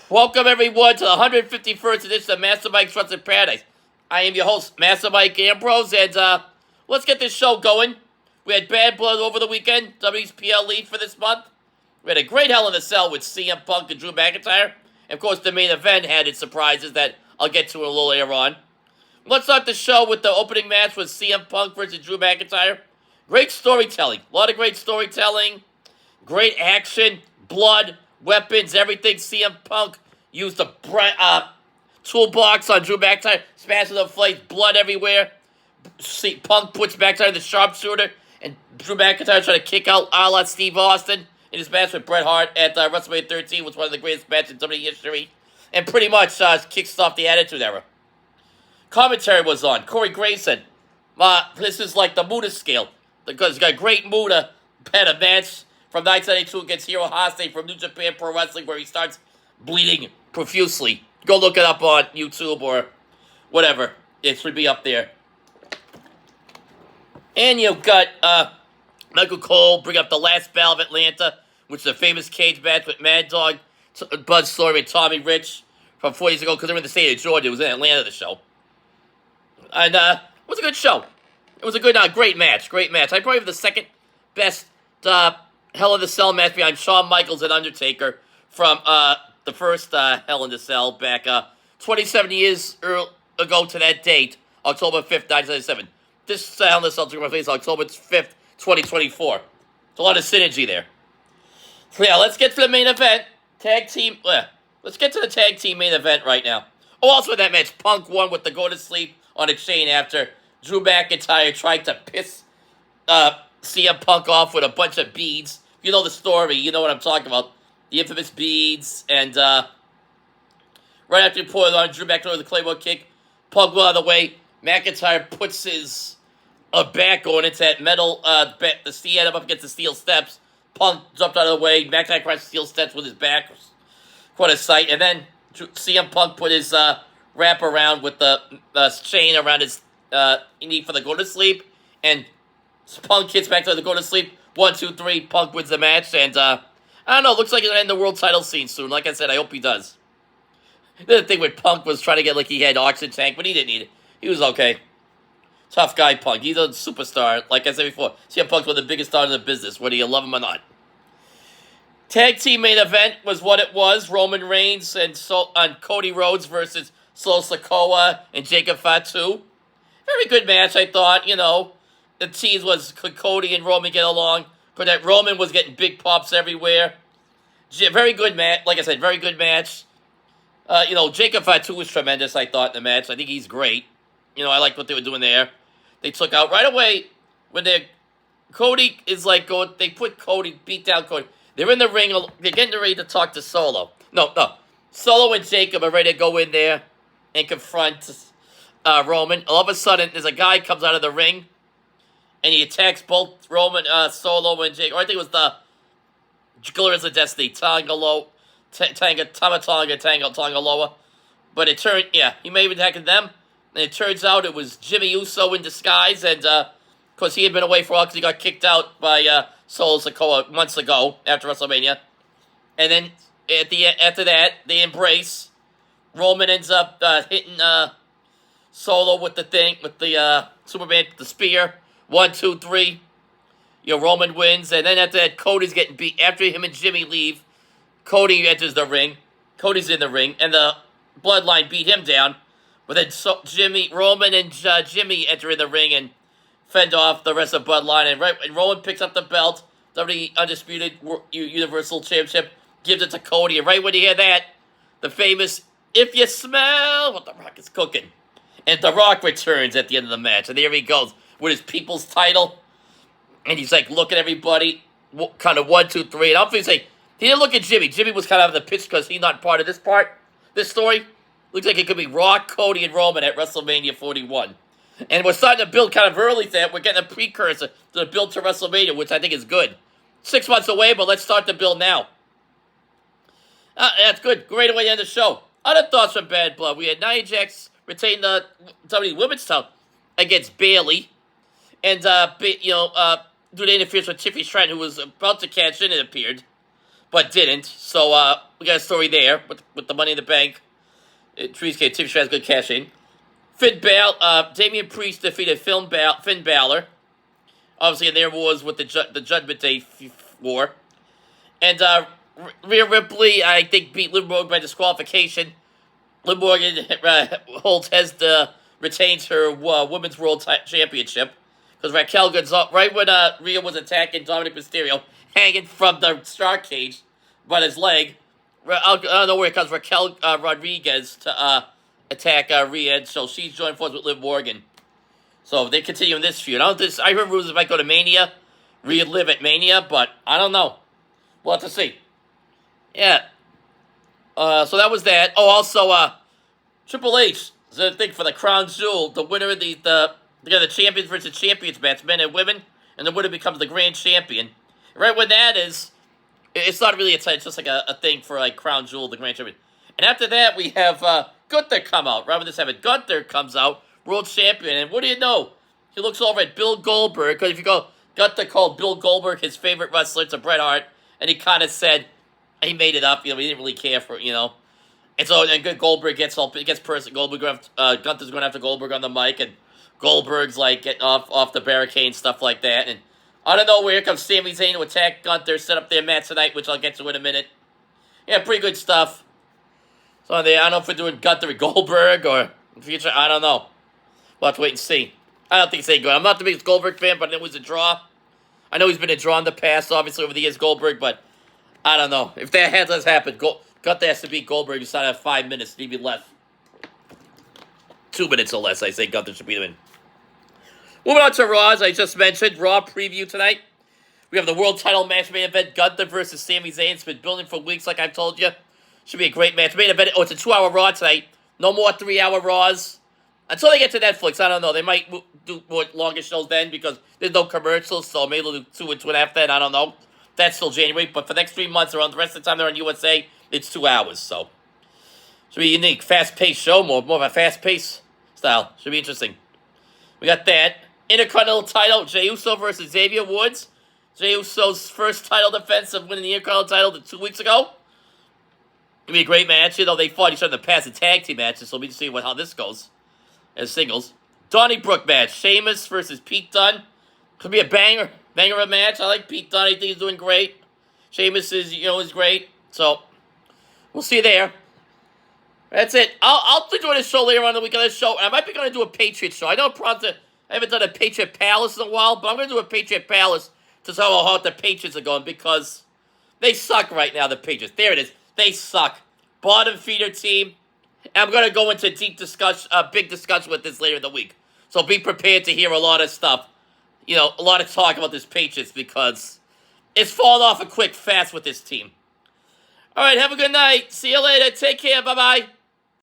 Welcome everyone to the 151st edition of Master Mike's Trusted Paradise. I am your host, Master Mike Ambrose, and let's get this show going. We had Bad Blood over the weekend, WPL lead for this month. We had a great Hell in a Cell with CM Punk and Drew McIntyre. And of course, the main event had its surprises that I'll get to a little later on. Let's start the show with the opening match with CM Punk versus Drew McIntyre. Great storytelling. A lot of great storytelling. Great action. Blood. Weapons. Everything. CM Punk used the toolbox on Drew McIntyre. Smashing the face. Blood everywhere. Punk puts McIntyre in the sharpshooter. And Drew McIntyre trying to kick out a la Steve Austin in his match with Bret Hart at WrestleMania 13. Was one of the greatest matches in WWE history. And pretty much kicks off the Attitude Era. Commentary was on. Corey Grayson. This is like the Muda scale. Because he's got great Muda. Had a match from 1992 against Hiro Hase from New Japan Pro Wrestling where he starts bleeding profusely. Go look it up on YouTube or whatever. It should be up there. And you've got Michael Cole bring up the last battle of Atlanta, which is a famous cage match with Mad Dog, Bud Story, and Tommy Rich from 4 years ago because they were in the state of Georgia. It was in Atlanta, the show. And it was a good show. It was a good, great match. Great match. I probably have the second best Hell in a Cell match behind Shawn Michaels and Undertaker from the first Hell in a Cell back 27 years ago to that date, October 5th, 1997. This Hell in a Cell took place October 5th, 2024. There's a lot of synergy there. So yeah, let's get to the main event. Let's get to the tag team main event right now. Oh, also in that match, Punk won with the go to sleep on a chain after Drew McIntyre tried to piss CM Punk off with a bunch of beads. You know the story. You know what I'm talking about. The infamous beads. And right after he pulled it on, Drew McIntyre with the Claymore kick. Punk went out of the way. McIntyre puts his back going into that metal, the steel up against the steel steps. Punk jumped out of the way. McIntyre crashed the steel steps with his back. Quite a sight. And then CM Punk put his wrap around with the chain around his knee for the go to sleep. And Punk hits back to the go to sleep. 1, 2, 3. Punk wins the match. And I don't know. Looks like he's going to end the world title scene soon. Like I said, I hope he does. The thing with Punk was trying to get like he had oxygen tank, but he didn't need it. He was okay. Tough guy, Punk. He's a superstar. Like I said before, CM Punk's one of the biggest stars in the business, whether you love him or not. Tag team main event was what it was. Roman Reigns and Cody Rhodes versus Solo Sikoa and Jacob Fatu. Very good match, I thought. You know, the tease was could Cody and Roman get along, but that Roman was getting big pops everywhere. Very good match. Like I said, very good match. Jacob Fatu was tremendous, I thought, in the match. I think he's great. You know, I liked what they were doing there. They took out right away when Cody is like going. They put Cody, beat down Cody. They're in the ring. They're getting ready to talk to Solo. No. Solo and Jacob are ready to go in there and confront Roman. All of a sudden, there's a guy comes out of the ring, and he attacks both Roman, Solo, and Jacob. Or I think it was the Glorious of Destiny, Tangaloa. But it turned, he may have attacked them. And it turns out it was Jimmy Uso in disguise. And, because he had been away for a while because he got kicked out by Solo Sikoa months ago after WrestleMania. And then after that, they embrace. Roman ends up hitting Solo with the Superman, the spear. 1, 2, 3. Roman wins. And then after that, Cody's getting beat. After him and Jimmy leave, Cody enters the ring. Cody's in the ring. And the Bloodline beat him down. But then Roman and Jimmy enter in the ring and fend off the rest of Bloodline. And Roman picks up the belt, the Undisputed Universal Championship, gives it to Cody. And right when you hear that, the famous, if you smell what The Rock is cooking. And The Rock returns at the end of the match. And there he goes with his people's title. And he's like, look at everybody, kind of 1, 2, 3. And obviously, he didn't look at Jimmy. Jimmy was kind of out of the pitch because he's not part of this story. Looks like it could be Rock, Cody, and Roman at WrestleMania 41. And we're starting to build kind of early that. We're getting a precursor to the build to WrestleMania, which I think is good. 6 months away, but let's start the build now. That's good. Great way to end the show. Other thoughts from Bad Blood. We had Nia Jax retain the WWE Women's title against Bayley. And, due to interference with Tiffany Stratton, who was about to cash in, it appeared. but didn't. So we got a story there with the Money in the Bank. Trees gave Tim Stratton's good cash in. Damian Priest defeated Finn Balor. Obviously, in their wars with the Judgment Day war. And Rhea Ripley, I think, beat Liv Morgan by disqualification. Liv Morgan retains her Women's World Championship. Because Raquel Gonzalez, right when Rhea was attacking Dominic Mysterio, hanging from the Star Cage by his leg, I don't know where it comes, Raquel Rodriguez to attack Rhea, so she's joined forces with Liv Morgan. So they continue in this feud. I heard rumors might go to Mania, Rhea Liv at Mania, but I don't know. We'll have to see. Yeah. So that was that. Oh, also, Triple H is a thing for the Crown Jewel. The winner of the champions versus champions match, men and women, and the winner becomes the grand champion. Right when that is, it's not really a title, it's just like a thing for like Crown Jewel, the grand champion. And after that, we have Gunther come out. Rather than just having Gunther comes out, world champion, and what do you know? He looks over at Bill Goldberg, because if you go, Gunther called Bill Goldberg his favorite wrestler to Bret Hart, and he kind of said, he made it up, he didn't really care for, And so, and Goldberg gets personal. Gunther's going after Goldberg on the mic, and Goldberg's like getting off the barricade and stuff like that. And out of nowhere, here comes Sami Zayn to attack Gunther, set up their match tonight, which I'll get to in a minute. Yeah, pretty good stuff. So I don't know if we're doing Gunther and Goldberg or in the future. I don't know. We'll have to wait and see. I don't think it's any good. I'm not the biggest Goldberg fan, but it was a draw. I know he's been a draw in the past, obviously, over the years, Goldberg, but I don't know. If that has happened, Gunther has to beat Goldberg inside of 5 minutes, maybe less. 2 minutes or less, I say Gunther should beat him in. Moving on to Raw, as I just mentioned, Raw preview tonight. We have the world title match main event, Gunther versus Sami Zayn. It's been building for weeks, like I've told you. Should be a great match. Main event, it's a 2-hour Raw tonight. No more 3-hour Raws. Until they get to Netflix, I don't know. They might do more longer shows then because there's no commercials, so maybe they'll do 2 and 2.5 then. I don't know. That's still January, but for the next 3 months or the rest of the time they're on USA, it's 2 hours, so. Should be unique. Fast-paced show, more of a fast-paced style. Should be interesting. We got that. Intercontinental title, Jey Uso versus Xavier Woods. Jey Uso's first title defense of winning the Intercontinental title 2 weeks ago. It'll be a great match. They fought each other in the past in tag team matches, so we'll see how this goes as singles. Donnybrook match, Sheamus versus Pete Dunne. Could be a banger of a match. I like Pete Dunne. I think he's doing great. Sheamus is great. So, we'll see you there. That's it. I'll be doing a show later on the week of this show, and I might be going to do a Patriot show. I know I haven't done a Patriot Palace in a while, but I'm going to do a Patriot Palace to tell how the Patriots are going, because they suck right now, the Patriots. There it is. They suck. Bottom feeder team. And I'm going to go into big discussion with this later in the week. So be prepared to hear a lot of stuff. A lot of talk about this Patriots, because it's fallen off a quick fast with this team. All right, have a good night. See you later. Take care. Bye-bye.